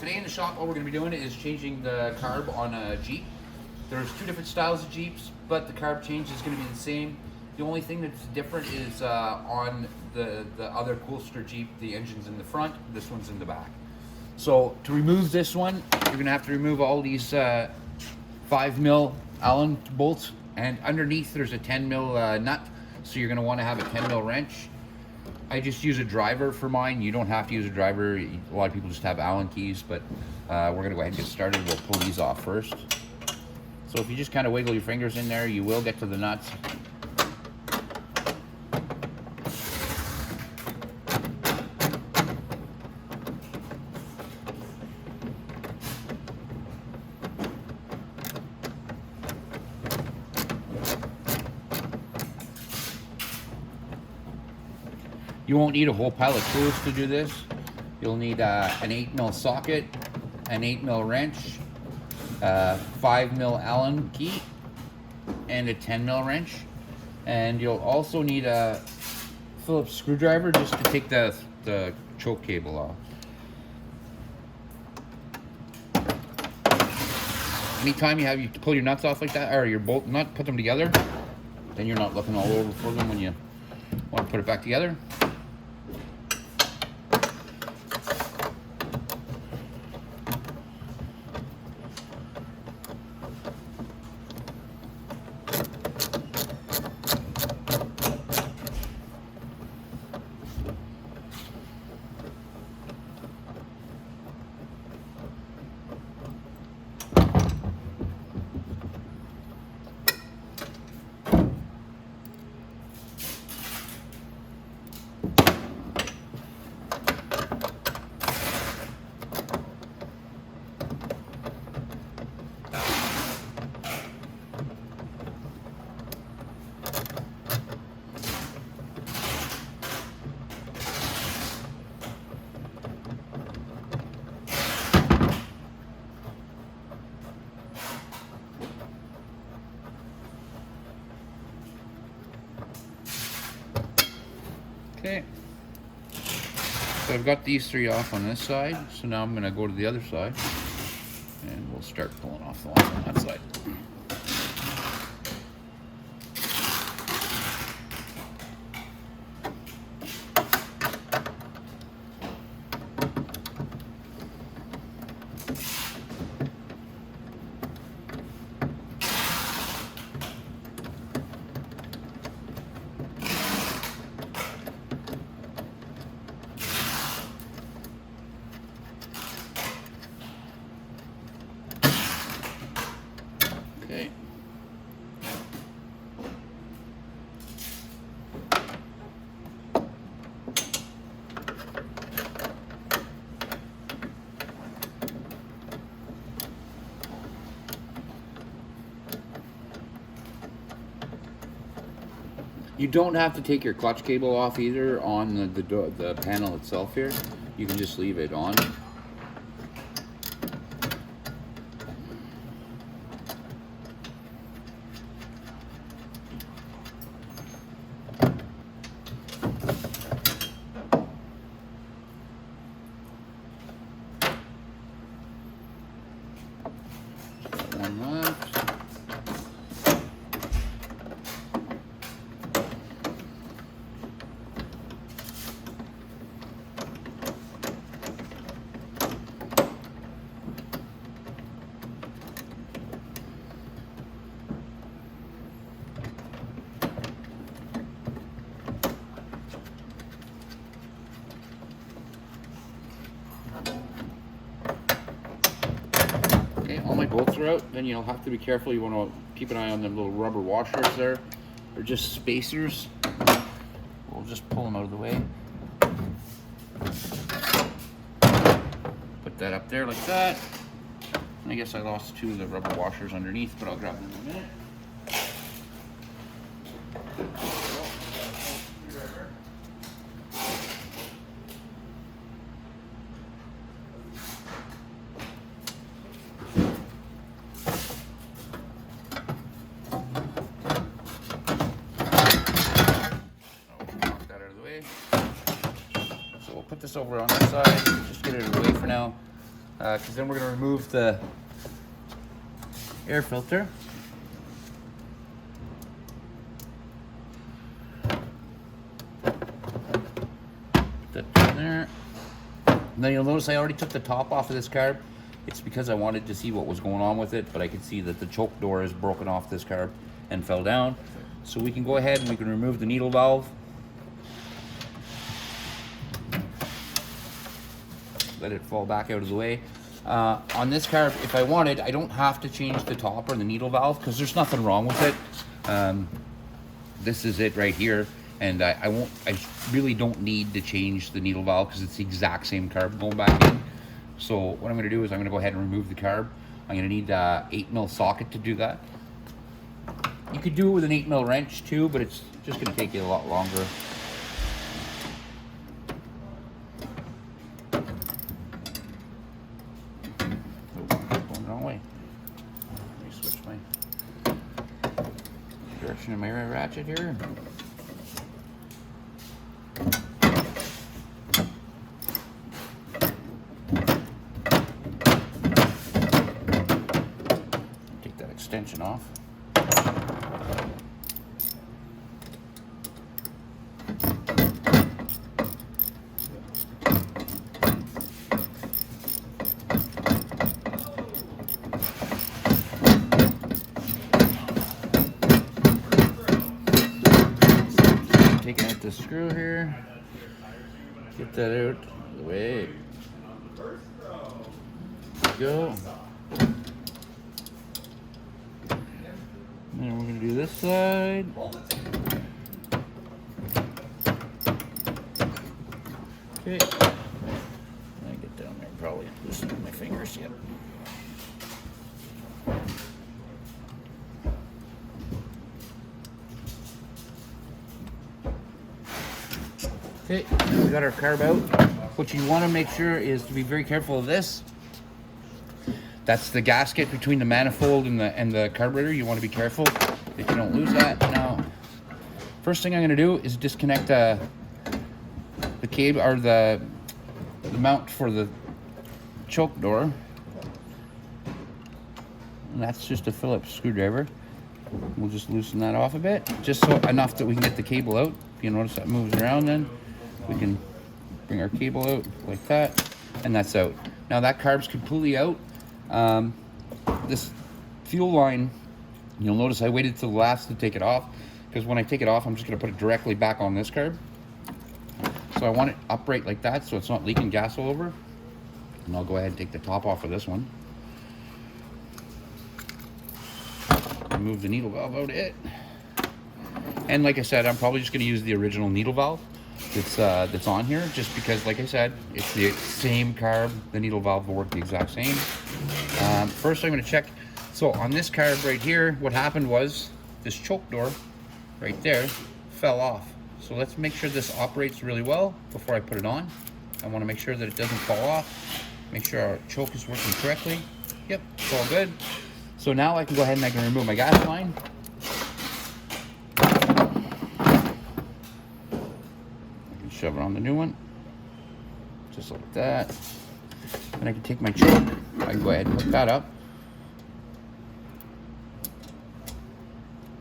today in the shop, all we're going to be doing is changing the carb on a Jeep. There's two different styles of Jeeps, but the carb change is going to be the same. The only thing that's different is on the other Coolster Jeep, the engine's in the front, this one's in the back. So to remove this one, you're going to have to remove all these 5mm Allen bolts, and underneath there's a 10mm nut, so you're going to want to have a 10mm wrench. I just use a driver for mine. You don't have to use a driver. A lot of people just have Allen keys, but we're going to go ahead and get started. We'll pull these off first. So if you just kind of wiggle your fingers in there, you will get to the nuts. You won't need a whole pile of tools to do this. You'll need an 8mm socket, an 8mm wrench, 5mm Allen key, and a 10mm wrench. And you'll also need a Phillips screwdriver just to take the choke cable off. Anytime you pull your nuts off like that, or your bolt nut, put them together, then you're not looking all over for them when you want to put it back together. Okay, so I've got these three off on this side, so now I'm going to go to the other side and we'll start pulling off the ones on that side. Okay. You don't have to take your clutch cable off either on the panel itself here. You can just leave it on. One left. Okay, all my bolts are out. Then you'll have to be careful. You want to keep an eye on the little rubber washers there. They're just spacers. We'll just pull them out of the way. Put that up there like that. And I guess I lost two of the rubber washers underneath, but I'll grab them in a minute. Put this over on this side, just get it away for now. because then we're going to remove the air filter. Put that in there. And then you'll notice I already took the top off of this carb. It's because I wanted to see what was going on with it, but I could see that the choke door is broken off this carb and fell down. So we can go ahead and we can remove the needle valve. Let it fall back out of the way. On this carb, if I wanted, I don't have to change the top or the needle valve because there's nothing wrong with it. This is it right here. And I really don't need to change the needle valve because it's the exact same carb going back in. So what I'm going to do is I'm going to go ahead and remove the carb. I'm going to need a 8mm socket to do that. You could do it with an 8mm wrench too, but it's just going to take you a lot longer. Going the wrong way. Let me switch my direction of my ratchet here. Extension off. Taking out the screw here. Get that out of the way. There we go. And then we're going to do this side. Okay. When I get down there, probably loosen my fingers. Yep. Okay, we got our carb out. What you want to make sure is to be very careful of this. That's the gasket between the manifold and the carburetor. You want to be careful that you don't lose that. Now, first thing I'm going to do is disconnect the cable or the mount for the choke door. And that's just a Phillips screwdriver. We'll just loosen that off a bit, just so enough that we can get the cable out. If you notice that moves around, then we can bring our cable out like that, and that's out. Now that carb's completely out. This fuel line, you'll notice I waited till the last to take it off, because when I take it off, I'm just going to put it directly back on this carb. So I want it upright like that so it's not leaking gas all over. And I'll go ahead and take the top off of this one. Remove the needle valve out of it. And like I said, I'm probably just going to use the original needle valve that's on here, just because, like I said, it's the same carb. The needle valve will work the exact same. First, I'm going to check. So on this carb right here, what happened was this choke door right there fell off. So let's make sure this operates really well before I put it on. I want to make sure that it doesn't fall off. Make sure our choke is working correctly. Yep, it's all good. So now I can go ahead and I can remove my gas line. Shove it on the new one, just like that. And I can take my choke, I can go ahead and hook that up.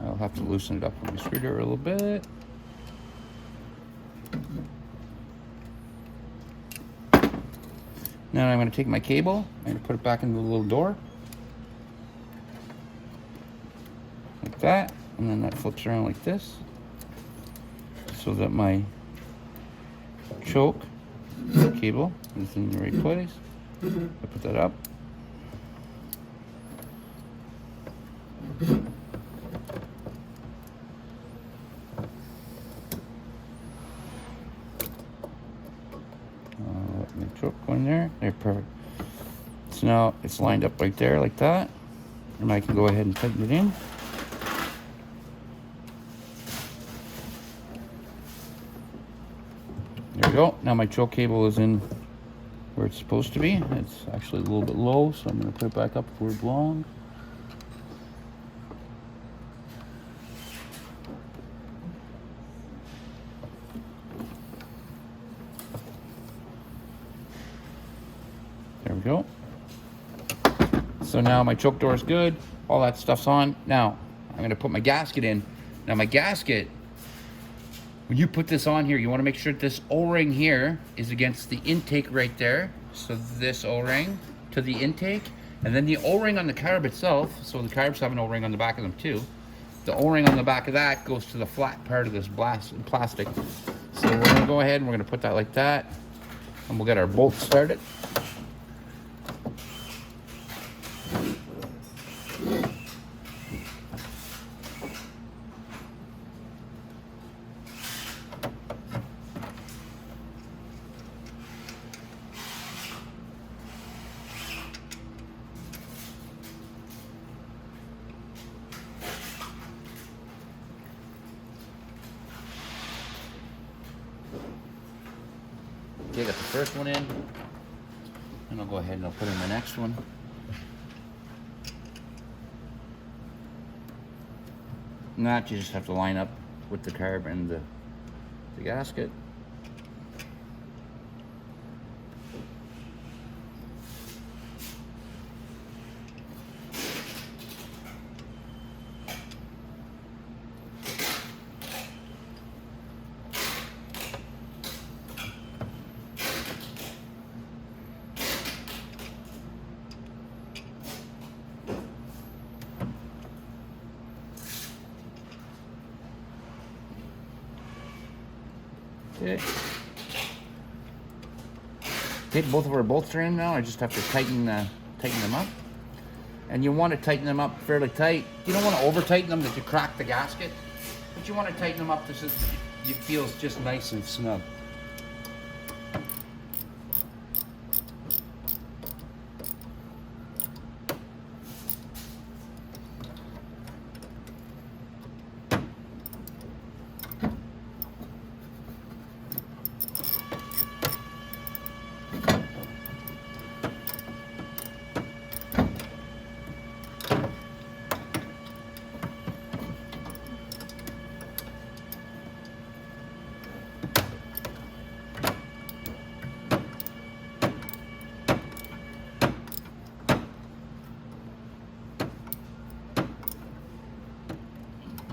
I'll have to loosen it up with my screwdriver a little bit. Now I'm going to take my cable and put it back into the little door. Like that, and then that flips around like this, so that my choke cable is in the right place. I put that up. Let my choke go in there. There, perfect. So now it's lined up right there like that. And I can go ahead and tighten it in. There we go. Now my choke cable is in where it's supposed to be. It's actually a little bit low, so I'm going to put it back up where it belongs. There we go. So now my choke door is good. All that stuff's on. Now I'm going to put my gasket in. Now my gasket, when you put this on here, you want to make sure that this O-ring here is against the intake right there. So this O-ring to the intake, and then the O-ring on the carb itself. So the carbs have an O-ring on the back of them too. The O-ring on the back of that goes to the flat part of this plastic. So we're gonna go ahead and we're gonna put that like that, and we'll get our bolt started. Okay, got the first one in, and I'll go ahead and I'll put in the next one. And that you just have to line up with the carb and the gasket. Okay. Okay, both of our bolts are in now. I just have to tighten them up. And you want to tighten them up fairly tight. You don't want to over tighten them that you crack the gasket, but you want to tighten them up so it feels just nice and snug.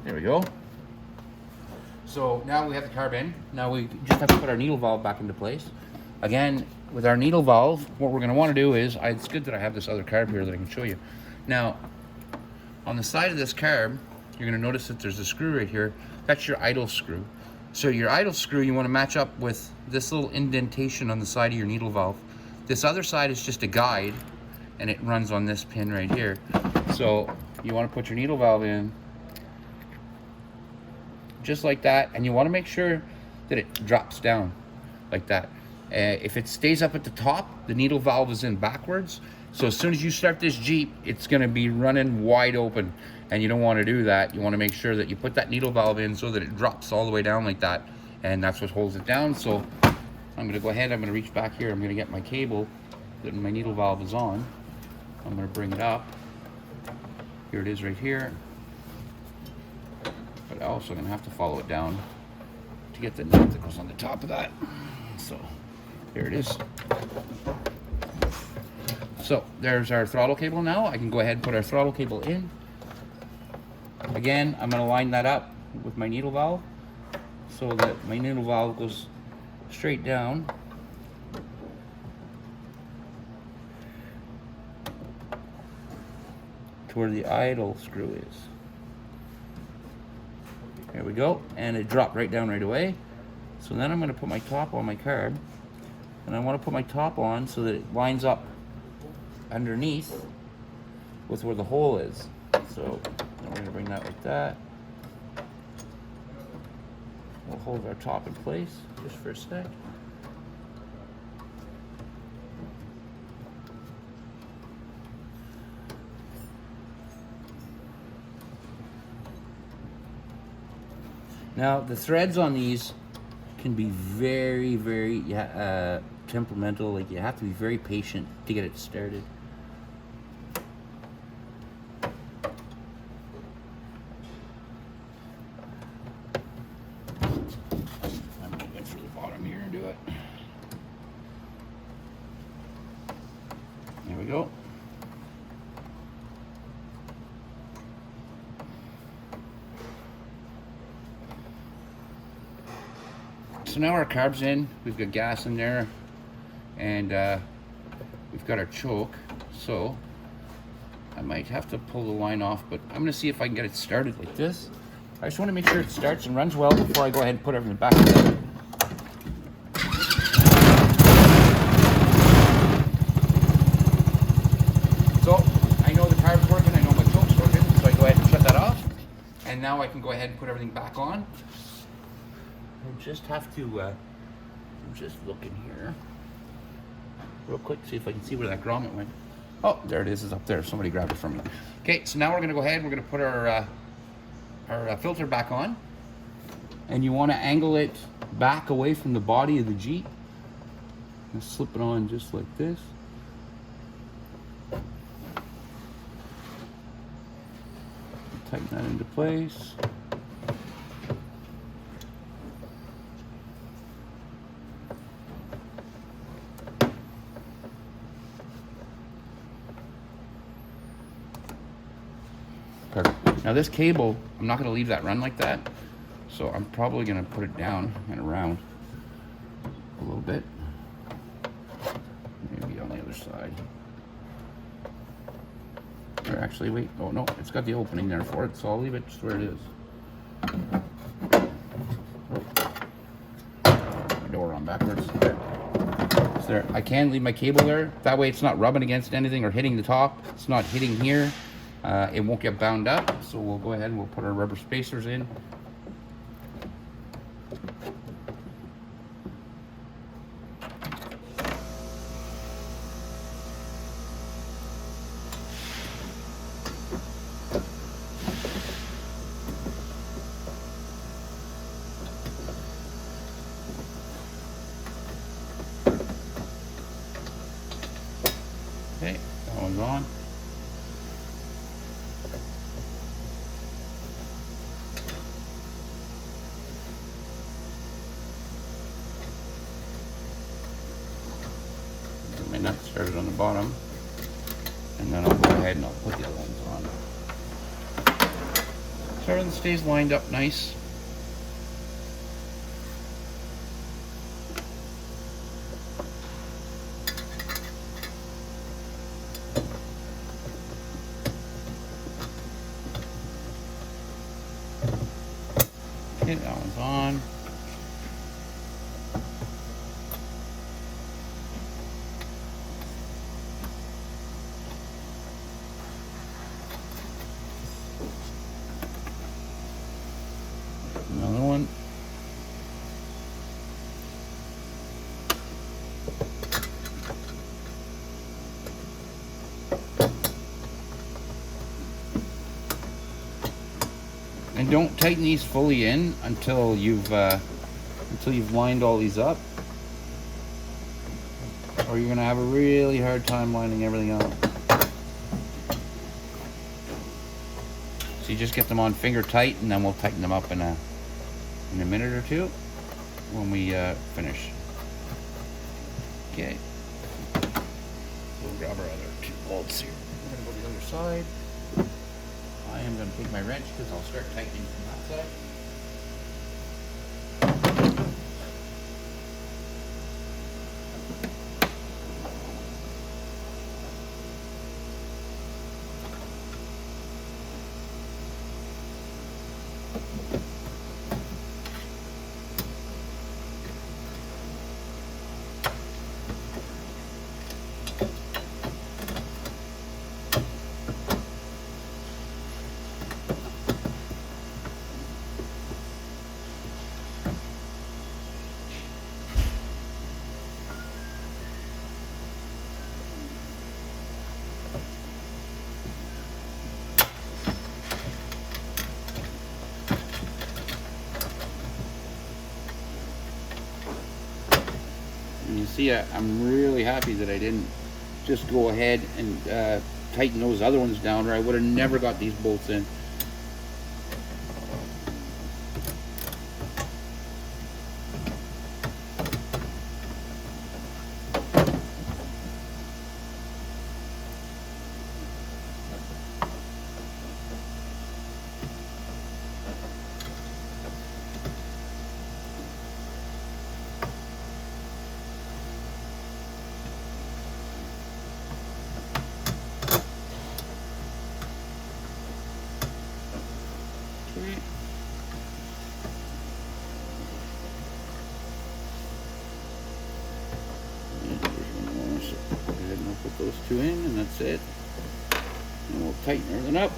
There we go. So now we have the carb in. Now we just have to put our needle valve back into place. Again, with our needle valve, what we're going to want to do is, it's good that I have this other carb here that I can show you. Now, on the side of this carb, you're going to notice that there's a screw right here. That's your idle screw. So your idle screw, you want to match up with this little indentation on the side of your needle valve. This other side is just a guide, and it runs on this pin right here. So you want to put your needle valve in just like that, and you want to make sure that it drops down like that. If it stays up at the top, the needle valve is in backwards. So as soon as you start this Jeep, it's going to be running wide open, and you don't want to do that. You want to make sure that you put that needle valve in so that it drops all the way down like that, and that's what holds it down. So I'm going to go ahead, I'm going to reach back here, I'm going to get my cable that my needle valve is on. I'm going to bring it up. Here it is right here. But I'm also going to have to follow it down to get the nut that goes on the top of that. So here it is. So there's our throttle cable now. I can go ahead and put our throttle cable in. Again, I'm going to line that up with my needle valve so that my needle valve goes straight down. To where the idle screw is. There we go, and it dropped right down right away. So then I'm going to put my top on my carb, and I want to put my top on so that it lines up underneath with where the hole is. So we're going to bring that like that. We'll hold our top in place just for a sec. Now the threads on these can be very, very temperamental. Like, you have to be very patient to get it started. I'm gonna get through the bottom here and do it. There we go. so now our carb's in. We've got gas in there, and we've got our choke. So I might have to pull the line off, but I'm gonna see if I can get it started like this. I just want to make sure it starts and runs well before I go ahead and put everything back together. So I know the carb's working, I know my choke's working, so I go ahead and shut that off. And now I can go ahead and put everything back on. I just have to, I'm just looking here real quick, see if I can see where that grommet went. Oh, there it is, it's up there. Somebody grabbed it from me. Okay, so now we're gonna go ahead, we're gonna put our filter back on. And you wanna angle it back away from the body of the Jeep. Just slip it on just like this. Tighten that into place. Perfect. Now this cable, I'm not going to leave that run like that, so I'm probably going to put it down and around a little bit. Maybe on the other side. Or actually, wait, oh no, it's got the opening there for it, so I'll leave it just where it is. My door on backwards. There. So there. I can leave my cable there. That way it's not rubbing against anything or hitting the top. It's not hitting here. It won't get bound up, so we'll go ahead and we'll put our rubber spacers in. Okay, that one's on. Get my nuts started on the bottom, and then I'll go ahead and I'll put the other ones on. So everything stays lined up nice. Okay, that one's on. Another one. And don't tighten these fully in until you've lined all these up, or you're gonna have a really hard time lining everything up. So you just get them on finger tight, and then we'll tighten them up in a minute or two when we finish. Okay. We'll grab our other two bolts here. We're gonna go to the other side. I am going to take my wrench because I'll start tightening from that side. And you see, I'm really happy that I didn't just go ahead and tighten those other ones down, or I would have never got these bolts in. Okay. And there's one more, so go ahead and I'll put those two in, and that's it. And we'll tighten everything up.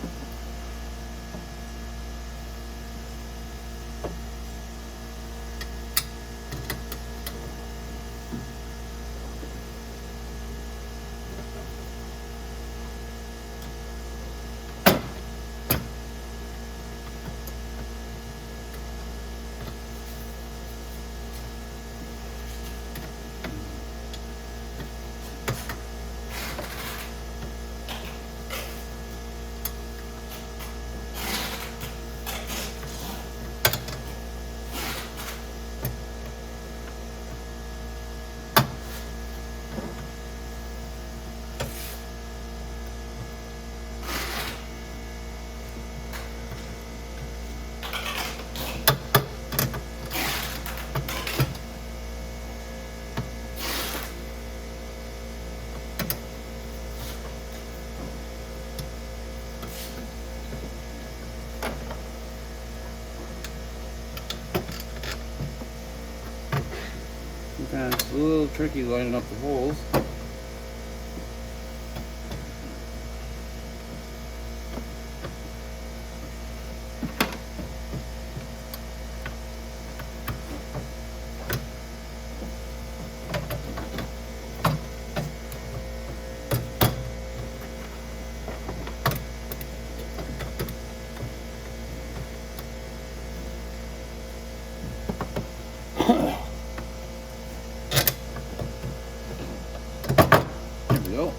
Sometimes it's a little tricky lining up the holes. Go.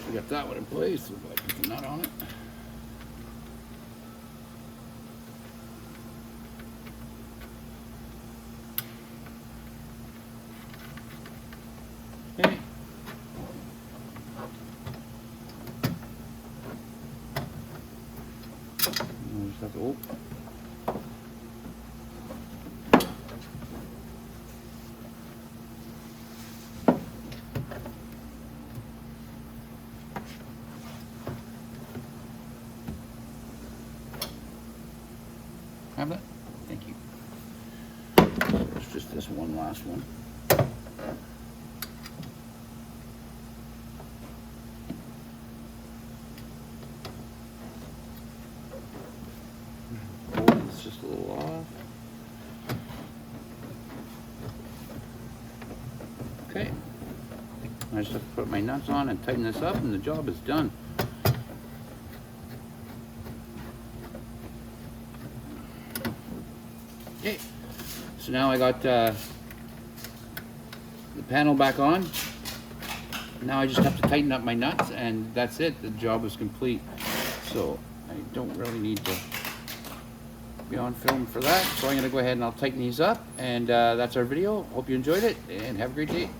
We got that one in place. We'll put the nut on it. Okay. We just have to open. Have that? Thank you. It's just this one last one. Oh, it's just a little off. Okay. I just have to put my nuts on and tighten this up, and the job is done. Okay, so now I got the panel back on. Now I just have to tighten up my nuts, and that's it. The job is complete. So I don't really need to be on film for that. So I'm going to go ahead and I'll tighten these up, and that's our video. Hope you enjoyed it, and have a great day.